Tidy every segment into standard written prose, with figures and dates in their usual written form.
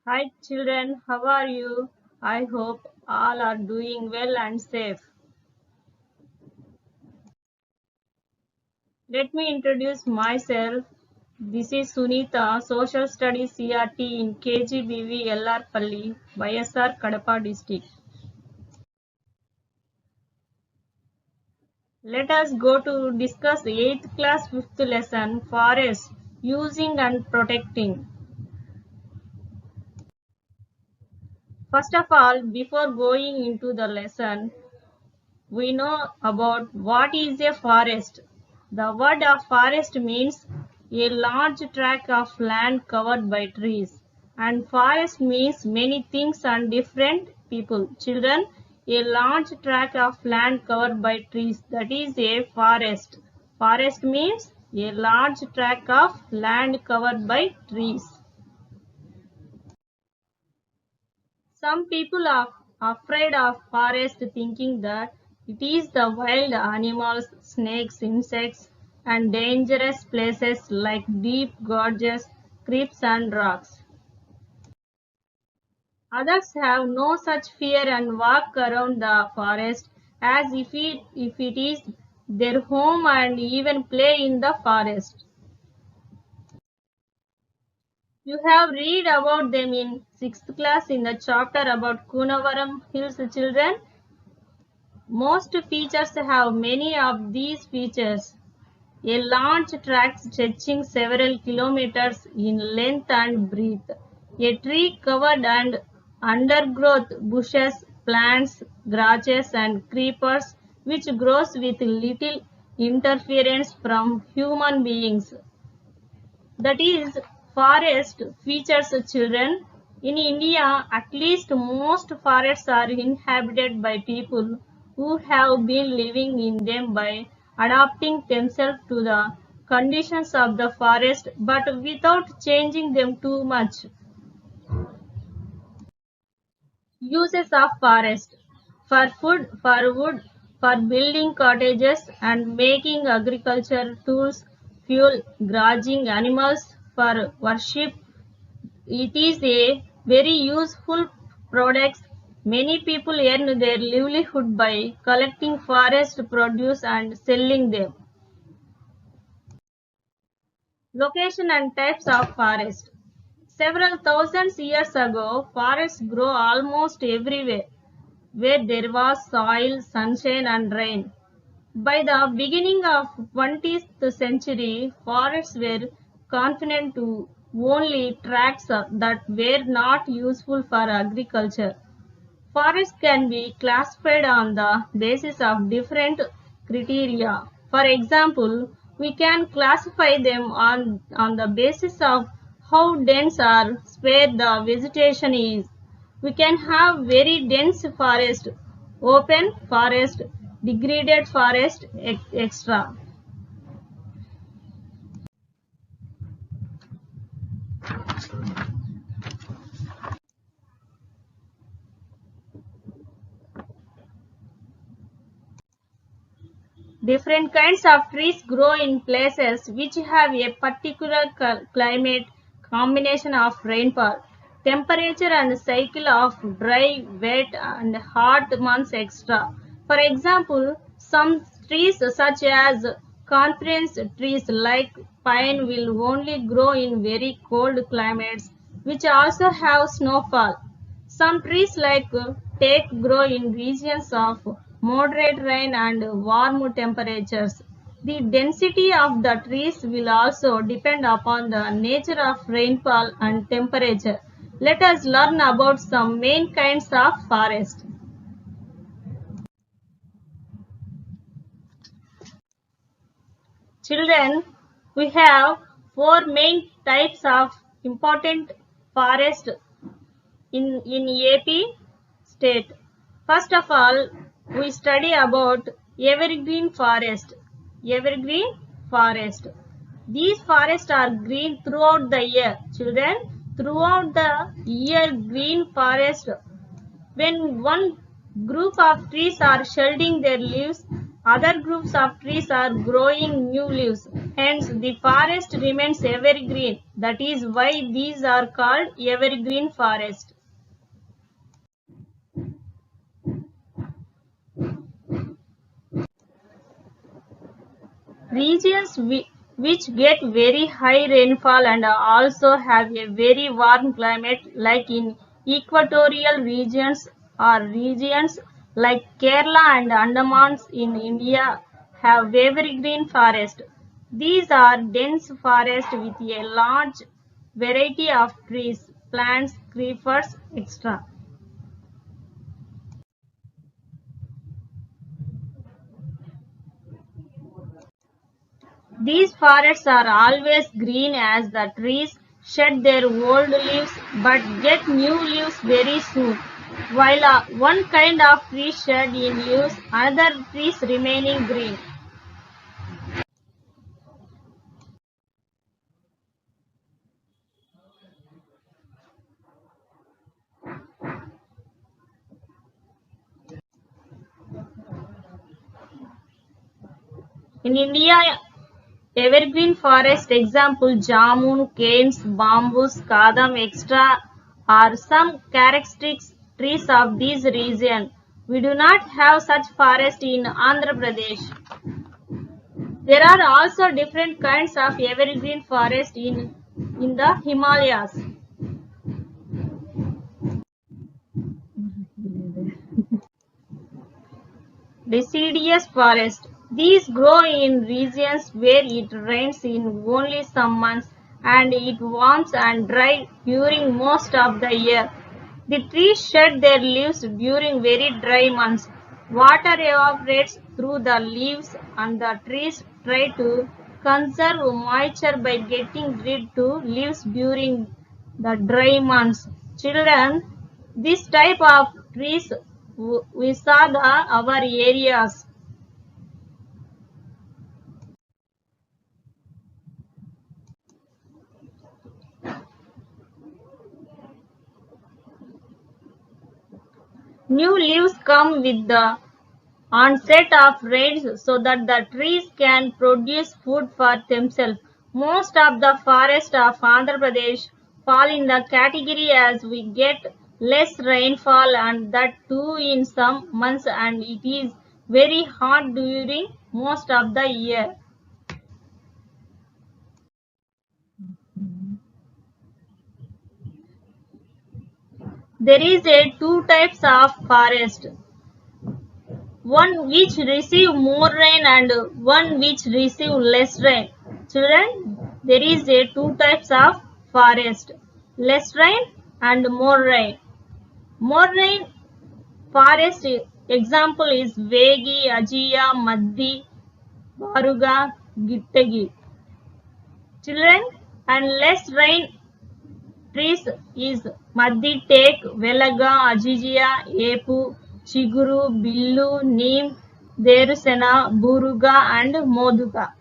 Hi children, how are you? I hope all are doing well and safe. Let me introduce myself. This is Sunita, Social Studies CRT in KGBV LR Palli, YSR Kadapa district. Let us go to discuss 8th class 5th lesson Forest Using and Protecting. First of all, before going into the lesson, we know about what is a forest. The word of forest means a large tract of land covered by trees. And forest means many things and different people. Children, a large tract of land covered by trees. That is a forest. Forest means a large tract of land covered by trees. Some people are afraid of forest thinking that it is the wild animals, snakes, insects, and dangerous places like deep gorges, creeks, and rocks. Others have no such fear and walk around the forest as if it is their home and even play in the forest. You have read about them in 6th class in the chapter about Kunavaram Hills children. Most features have many of these features. A large tract stretching several kilometers in length and breadth. A tree covered and undergrowth bushes, plants, grasses and creepers which grows with little interference from human beings. That is, forest features children. In India, at least most forests are inhabited by people who have been living in them by adapting themselves to the conditions of the forest but without changing them too much. Uses of forest for food, for wood, for building cottages and making agriculture tools, fuel, grazing animals, for worship. It is a very useful product. Many people earn their livelihood by collecting forest produce and selling them. Location and types of forest. Several thousands years ago, forests grew almost everywhere where there was soil, sunshine, and rain. By the beginning of 20th century, forests were confined to only tracts that were not useful for agriculture. Forests can be classified on the basis of different criteria. For example, we can classify them on the basis of how dense or sparse the vegetation is. We can have very dense forest, open forest, degraded forest, etc. Different kinds of trees grow in places which have a particular climate, combination of rainfall, temperature and cycle of dry, wet and hot months extra. For example, some trees such as conference trees like pine will only grow in very cold climates which also have snowfall. Some trees like teak grow in regions of moderate rain and warm temperatures. The density of the trees will also depend upon the nature of rainfall and temperature. Let us learn about some main kinds of forest. Children, we have four main types of important forest in AP state. First of all, we study about evergreen forest. Evergreen forest. These forests are green throughout the year. Children, throughout the year green forest. When one group of trees are shedding their leaves, other groups of trees are growing new leaves. Hence, the forest remains evergreen. That is why these are called evergreen forest. Regions which get very high rainfall and also have a very warm climate, like in equatorial regions or regions like Kerala and Andamans in India, have evergreen forest. These are dense forests with a large variety of trees, plants, creepers, etc. These forests are always green as the trees shed their old leaves but get new leaves very soon. While one kind of tree shed in leaves, another trees remaining green. In India, evergreen forest example jamun, canes, bamboos, kadam, etc. are some characteristics trees of this region. We do not have such forest in Andhra Pradesh. There are also different kinds of evergreen forest in the Himalayas. Deciduous forest. These grow in regions where it rains in only some months and it warms and dries during most of the year. The trees shed their leaves during very dry months. Water evaporates through the leaves and the trees try to conserve moisture by getting rid of leaves during the dry months. Children, this type of trees we saw our areas. New leaves come with the onset of rains so that the trees can produce food for themselves. Most of the forests of Andhra Pradesh fall in the category as we get less rainfall and that too in some months and it is very hot during most of the year. There is a two types of forest. One which receive more rain and one which receive less rain. Children, there is a two types of forest, less rain and more rain. More rain forest example is Vegi, Ajiya, Maddi, Baruga, Gittagi. Children, and less rain trees is Maddi Teak, Velaga, Ajijiya, Epu, Chiguru, Billu, Neem, Derusena, Buruga and Moduga.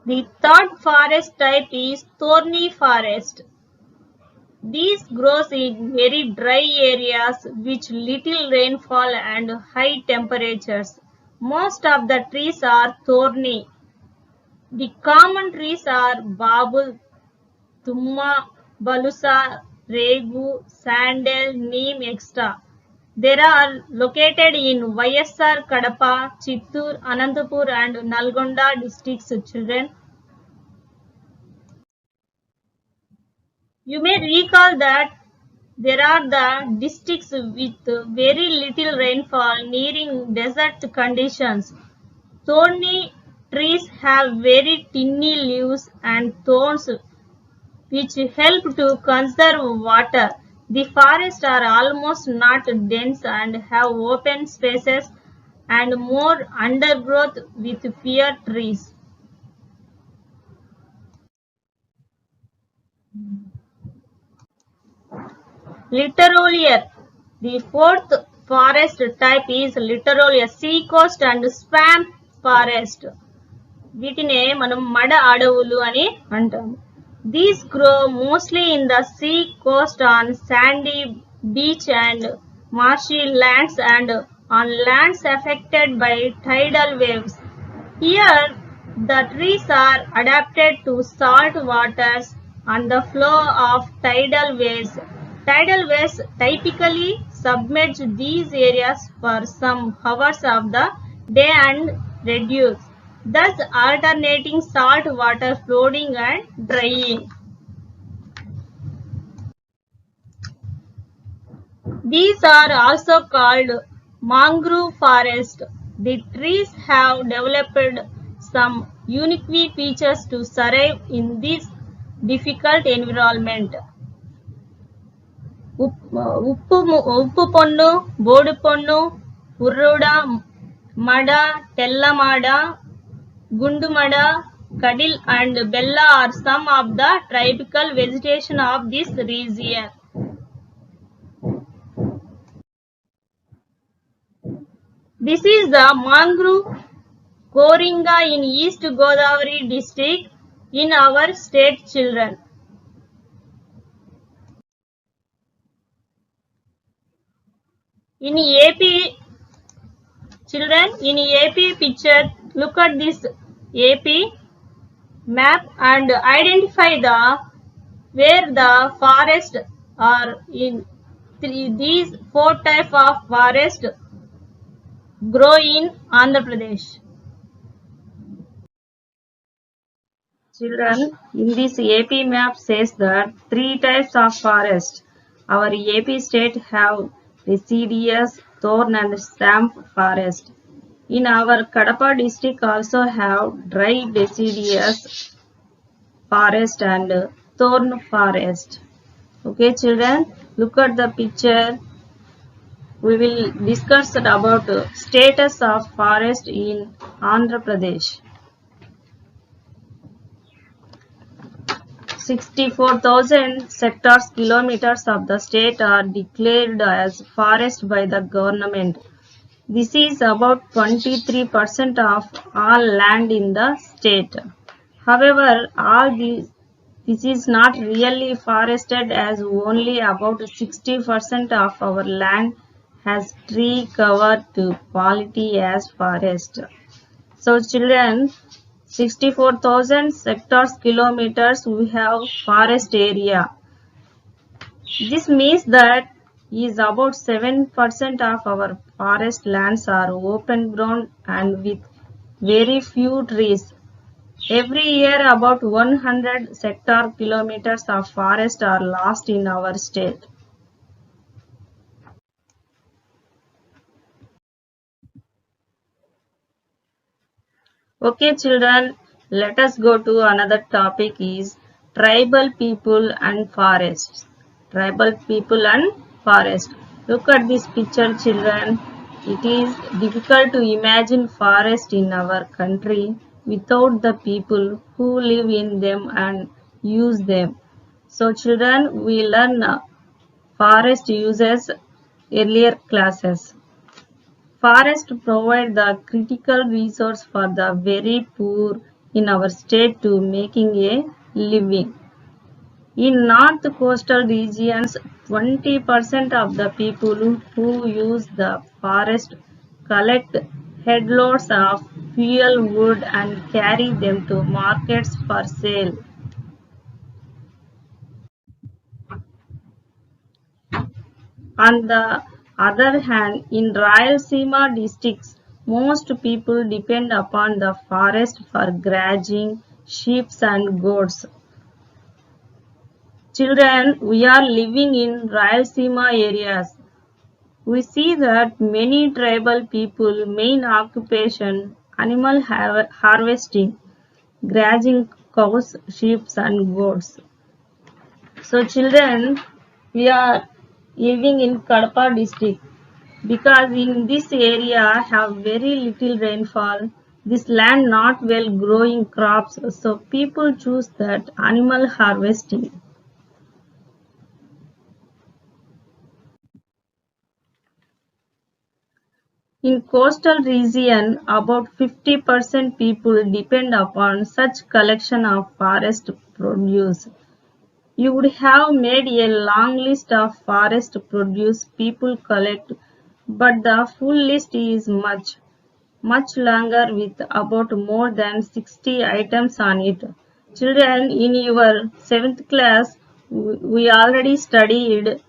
The third forest type is thorny forest. These grows in very dry areas with little rainfall and high temperatures. Most of the trees are thorny. The common trees are babul, tumma, balusa, regu, sandal, neem, etc. They are located in YSR, Kadapa, Chittur, Anantapur and Nalgonda districts. Children, you may recall that there are the districts with very little rainfall nearing desert conditions. Thorny trees have very tiny leaves and thorns which help to conserve water. The forests are almost not dense and have open spaces and more undergrowth with fewer trees. Littorolier. The fourth forest type is littorolier, sea coast and swamp forest. వీటినే మనం మడ అడవులు అని అంటాము. These grow mostly in the sea coast on sandy beach and marshy lands and on lands affected by tidal waves. Here, the trees are adapted to salt waters and the flow of tidal waves. Tidal waves typically submerge these areas for some hours of the day and reduce, thus alternating salt water flooding and drying. These are also called mangrove forest. The trees have developed some unique features to survive in this difficult environment. ఉప్పు పొన్ను, బోడు పొన్ను, ఉర్రుడ, మడ, తెల్లమాడ, గుండుమడ, kadil and bella are some of the typical vegetation of this region. This is the mangrove Koringa in East Godavari district in our state, children. In AP, children, in AP picture, look at this AP map and identify where the forest are in these 4 types of forest grow in Andhra Pradesh. Children, in this AP map says that 3 types of forest. Our AP state have deciduous, thorn and swamp forest. In our Kadapa district also have dry deciduous forest and thorn forest. Okay children, look at the picture. We will discuss about status of forest in Andhra Pradesh. 64,000 hectares kilometers of the state are declared as forest by the government. This is about 23% of all land in the state. However, this is not really forested, as only about 60% of our land has tree cover to quality as forest. So children, 64,000 hectares kilometers we have forest area. This means that is about 7% of our forest lands are open ground and with very few trees. Every year about 100 hectare kilometers of forest are lost in our state. Okay children, let us go to another topic is tribal people and forests. Tribal people and forest. Look at this picture children. It is difficult to imagine forest in our country without the people who live in them and use them. So children, we learn forest uses earlier classes. Forests provide the critical resource for the very poor in our state to making a living. In north coastal regions, 20% of the people who use the forest collect headloads of fuel wood and carry them to markets for sale. On the other hand, in Rayalaseema districts, most people depend upon the forest for grazing sheep and goats. Children, we are living in Rayalaseema areas. We see that many tribal people main occupation animal harvesting, grazing cows, sheep and goats. So children, we are living in Kadapa district because in this area have very little rainfall. This land not well growing crops, so people choose that animal harvesting. In coastal region, about 50% people depend upon such collection of forest produce. You would have made a long list of forest produce people collect But the full list is much longer with about more than 60 items on it. Children, in your 7th class, we already studied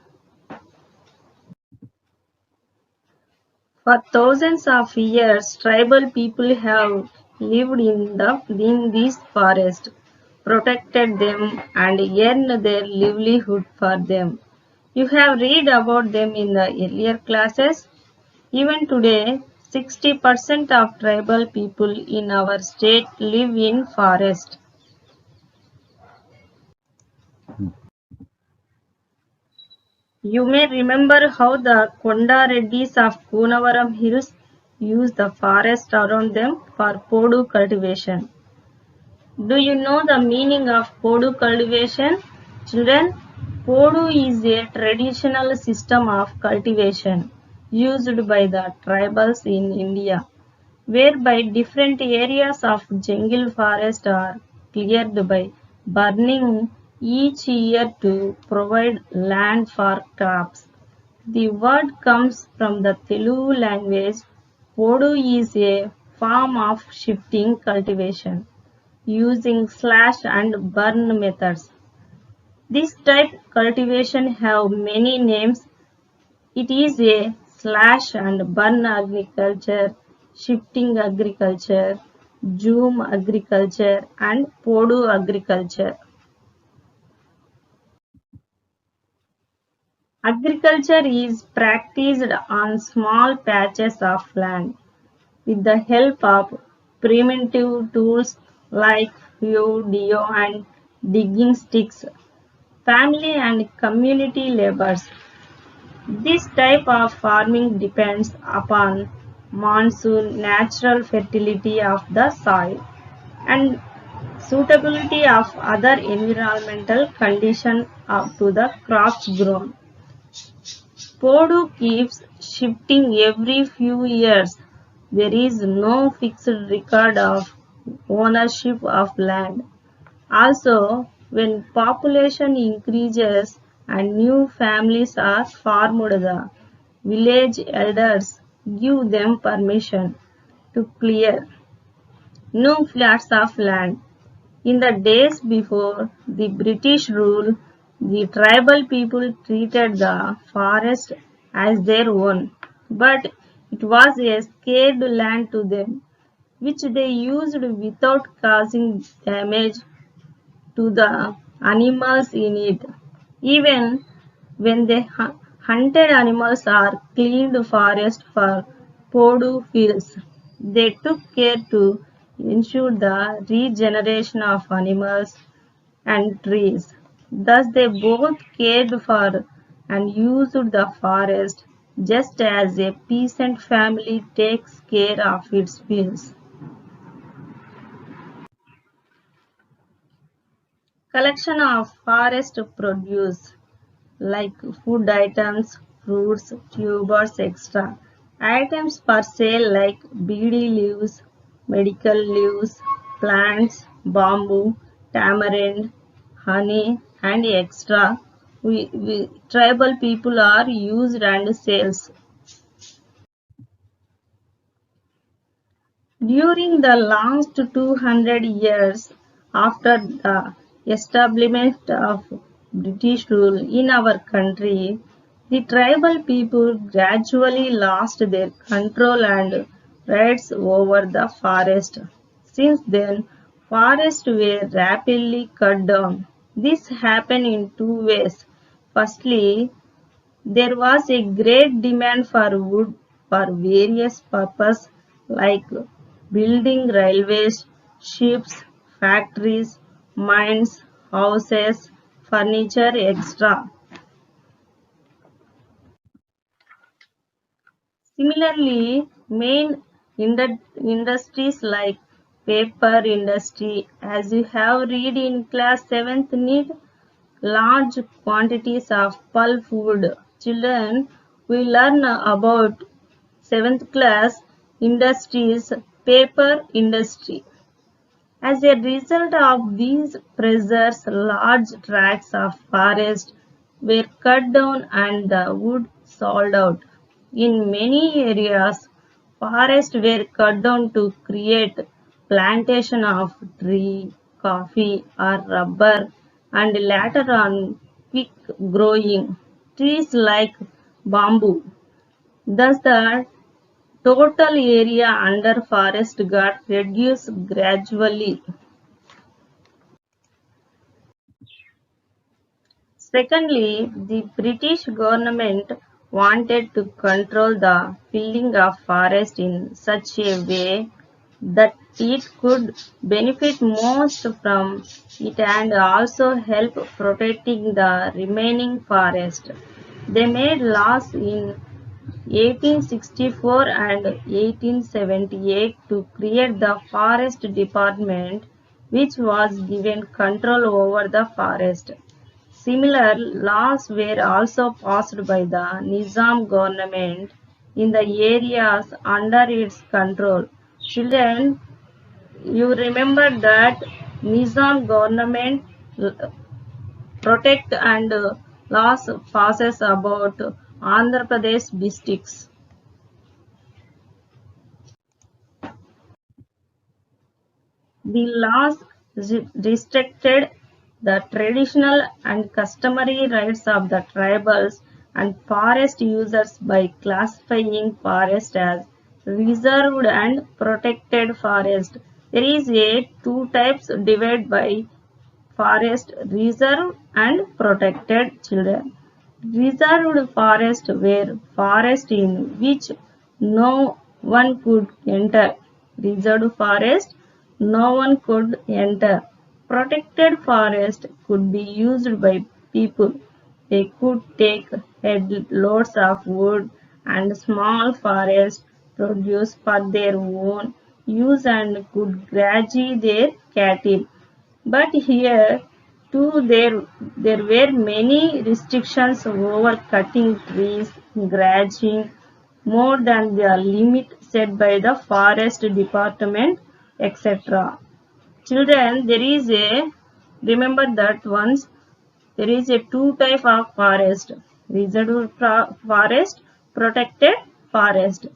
for thousands of years. Tribal people have lived in these forests, protected them, and earned their livelihood for them. You have read about them in the earlier classes. Even today, 60% of tribal people in our state live in forest. You may remember how the Konda Reddys of Kunavaram Hills used the forest around them for Podu cultivation. Do you know the meaning of Podu cultivation? Children, Podu is a traditional system of cultivation used by the tribals in India, whereby different areas of jungle forest are cleared by burning each year to provide land for crops. The word comes from the Telugu language. Podu is a form of shifting cultivation using slash and burn methods. This type cultivation have many names. It is a slash and burn agriculture, shifting agriculture, zoom agriculture, and podu agriculture. Agriculture is practiced on small patches of land with the help of primitive tools like hoe, dio, and digging sticks, family and community labors. This type of farming depends upon monsoon, natural fertility of the soil, and suitability of other environmental conditions to the crops grown. Podu keeps shifting every few years. There is no fixed record of ownership of land. Also, when population increases and new families are formed, the village elders give them permission to clear new flats of land. In the days before the British rule, the tribal people treated the forest as their own, but it was a sacred land to them, which they used without causing damage to the animals in it. Even when they hunted animals or cleaned forest for Podu fields, they took care to ensure the regeneration of animals and trees. Thus, they both cared for and used the forest just as a peasant family takes care of its fields. Collection of forest produce like food items, fruits, tubers, etc. Items for sale like beedi leaves, medical leaves, plants, bamboo, tamarind, honey, and extra. Tribal people are used and sales. During the last 200 years after the establishment of British rule in our country, the tribal people gradually lost their control and rights over the forest. Since then, forests were rapidly cut down. This happened in two ways. Firstly, there was a great demand for wood for various purposes like building railways, ships, factories, mines, houses, furniture, etc. Similarly, main industries like paper industry, as you have read in class 7th, need large quantities of pulp wood. Children, we learn about 7th class industries, paper industry. As a result of these pressures, large tracts of forest were cut down and the wood sold out. In many areas, forests were cut down to create plantation of tree, coffee or rubber and later on quick growing trees like bamboo. Thus the total area under forest got reduced gradually. Secondly, the British government wanted to control the felling of forest in such a way that it could benefit most from it and also help protecting the remaining forest. They made laws in 1864 and 1878 to create the Forest Department, which was given control over the forest. Similar laws were also passed by the Nizam government in the areas under its control. Children, you remember that Nizam government protect and laws passes about Andhra Pradesh districts. The laws restricted the traditional and customary rights of the tribals and forest users by classifying forest as reserved and protected forest. There is a two types divided by forest reserved and protected children. Reserved forest were forest in which no one could enter. Reserved forest no one could enter. Protected forest could be used by people. They could take head loads of wood and small forest produce for their own use and could graze their cattle. But here too there were many restrictions over cutting trees, grazing more than the limit set by the forest department, etc. Children, remember that once there is a two type of forest, reserve forest, protected forest.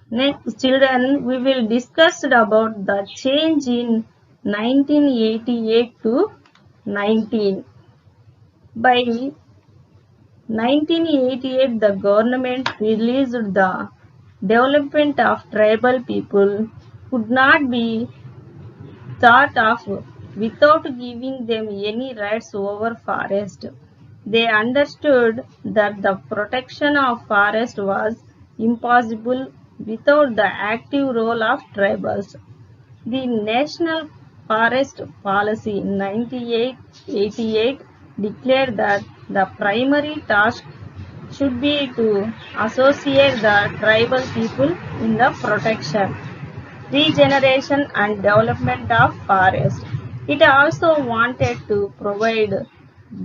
Next, children, we will discuss about the change in 1988 to 19. By 1988, the government released the development of tribal people could not be thought of without giving them any rights over forest. They understood that the protection of forest was impossible without the active role of tribals. The National Forest Policy in 1988 declared that the primary task should be to associate the tribal people in the protection, regeneration and development of forest. It also wanted to provide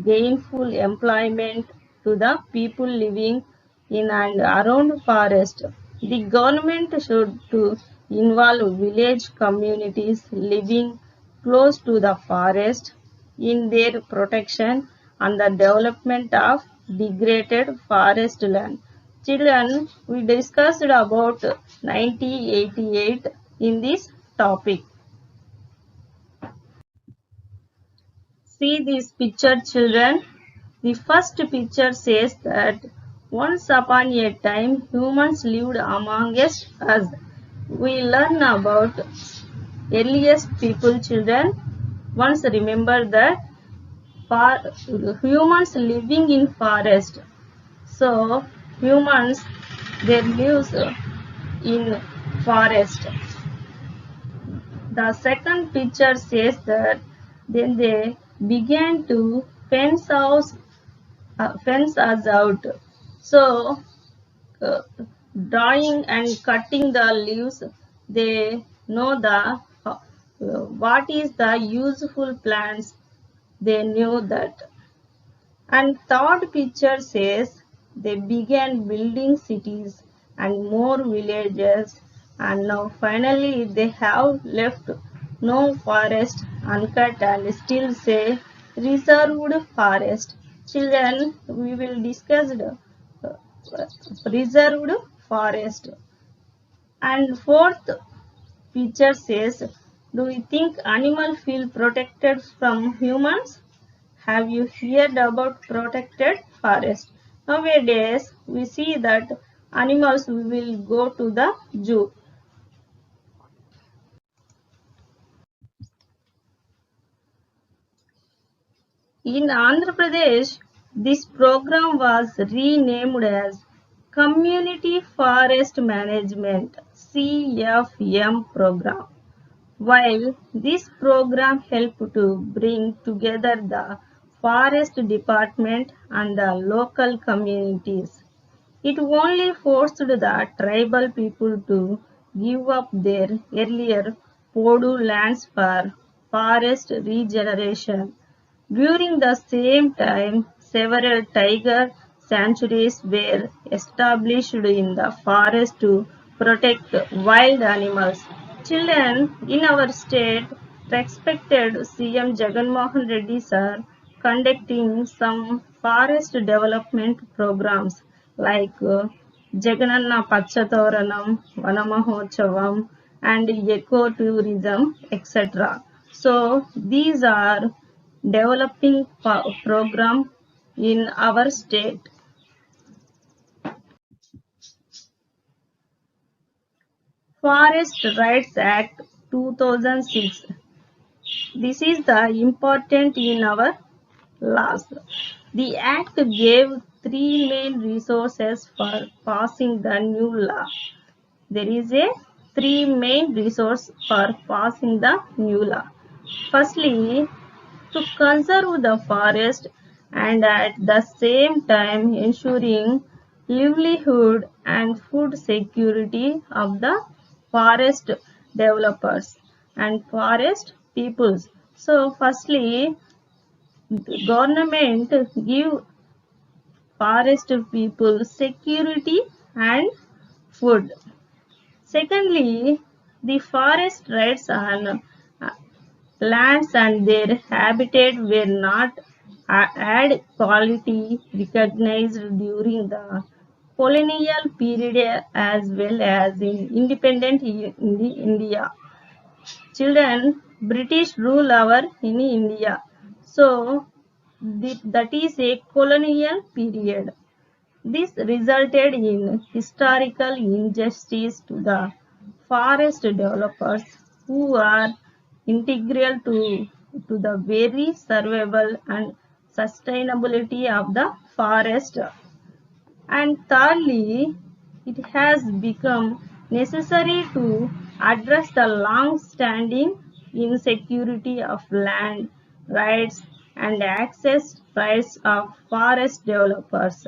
gainful employment to the people living in and around forest. The government should to involve village communities living close to the forest in their protection and the development of degraded forest land. Children, we discussed about 1988 in this topic. See this picture, children. The first picture says that once upon a time humans lived amongst us. We learn about earliest people, children. Once remember that for humans living in forest. So humans they live in forest. The second picture says that then they began to fence us out. So uh, drawing and cutting the leaves, they know what is the useful plants. They knew that. And third picture says they began building cities and more villages and now finally they have left no forest uncut and still say reserved forest. Children, we will discuss the reserved forest. And fourth feature says, do you think animals feel protected from humans? Have you heard about protected forest? Nowadays, we see that animals will go to the zoo. In Andhra Pradesh, this program was renamed as Community Forest Management CFM program. While this program helped to bring together the forest department and the local communities, it only forced the tribal people to give up their earlier Podu lands for forest regeneration. During the same time, several tiger sanctuaries were established in the forest to protect wild animals. Children in our state, respected CM Jagan Mohan Reddy sir, conducting some forest development programs like Jagananna Pachatoranam, Vanamahochavam, and ecotourism, etc. So these are developing program in our state. Forest Rights Act 2006. This is the important in our laws. The act gave three main resources for passing the new law. There is a three main resource for passing the new law. Firstly, to conserve the forest and at the same time ensuring livelihood and food security of the forest developers and forest peoples. So firstly, government give forest people security and food. Secondly, the forest rights on lands and their habitat were not ad quality recognized during the colonial period as well as in independent India. Children, British rule our in India. So that is a colonial period. This resulted in historical injustice to the forest developers who are integral to the very survival and sustainability of the forest. And thirdly, it has become necessary to address the long-standing insecurity of land rights and access rights of forest developers,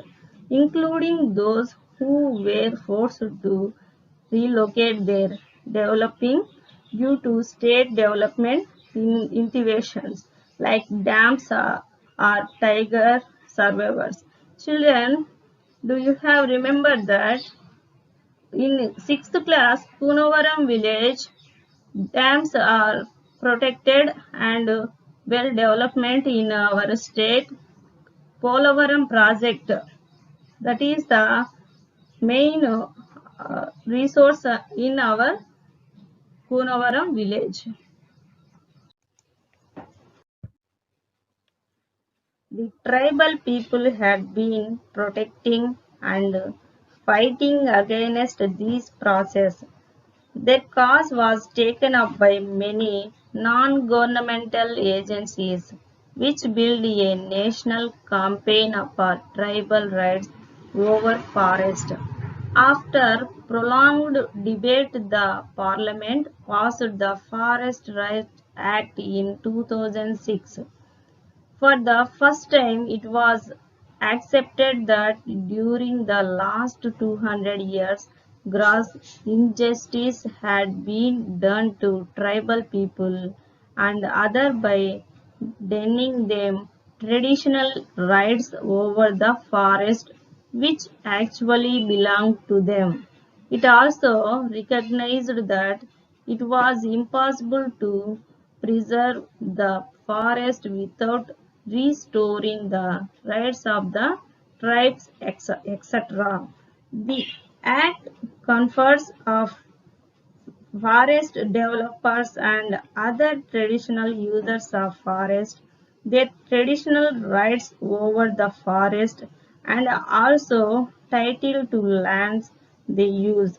including those who were forced to relocate their developing due to state development interventions like dams or tiger survivors. Children, do you have remembered that in 6th class, Kunavaram village dams are protected and well development in our state. Polavaram project, that is the main resource in our Kunavaram village. The tribal people had been protecting and fighting against these processes. Their cause was taken up by many non-governmental agencies, which built a national campaign for tribal rights over forest. After prolonged debate, the Parliament passed the Forest Rights Act in 2006. For the first time, it was accepted that during the last 200 years, gross injustice had been done to tribal people and others by denying them traditional rights over the forest which actually belonged to them. It also recognized that It was impossible to preserve the forest without restoring the rights of the tribes, etc. The Act confers of forest developers and other traditional users of forest their traditional rights over the forest and also title to lands they use.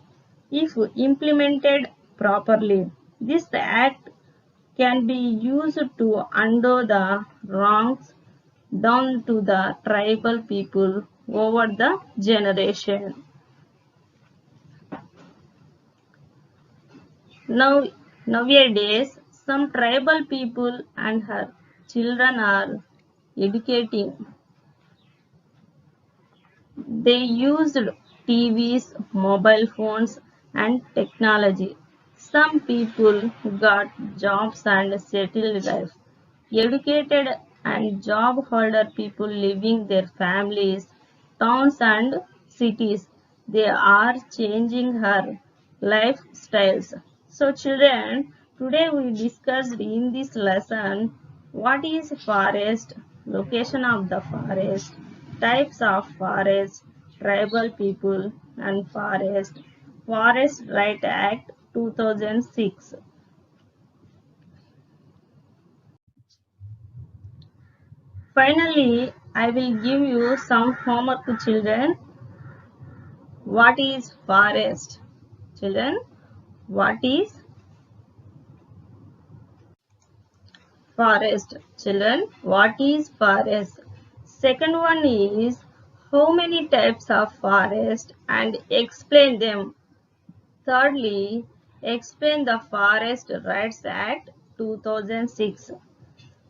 If implemented properly, this act can be used to undo the wrongs done to the tribal people over the generation. Now, nowadays, some tribal people and her children are educating. They used TVs, mobile phones, and technology. Some people got jobs and settled life. Educated and job holder people living their families, towns and cities. They are changing her lifestyles. So children, today we discussed in this lesson what is forest, location of the forest, types of forest, tribal people and forest, Forest Right Act 2006. Finally, I will give you some homework to children. What is forest? Children, what is forest? Children, what is forest? Second one is how many types of forest and explain them. Thirdly, explain the Forest Rights Act 2006.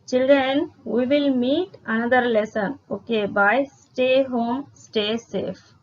Children, we will meet another lesson. Okay, bye. Stay home, stay safe.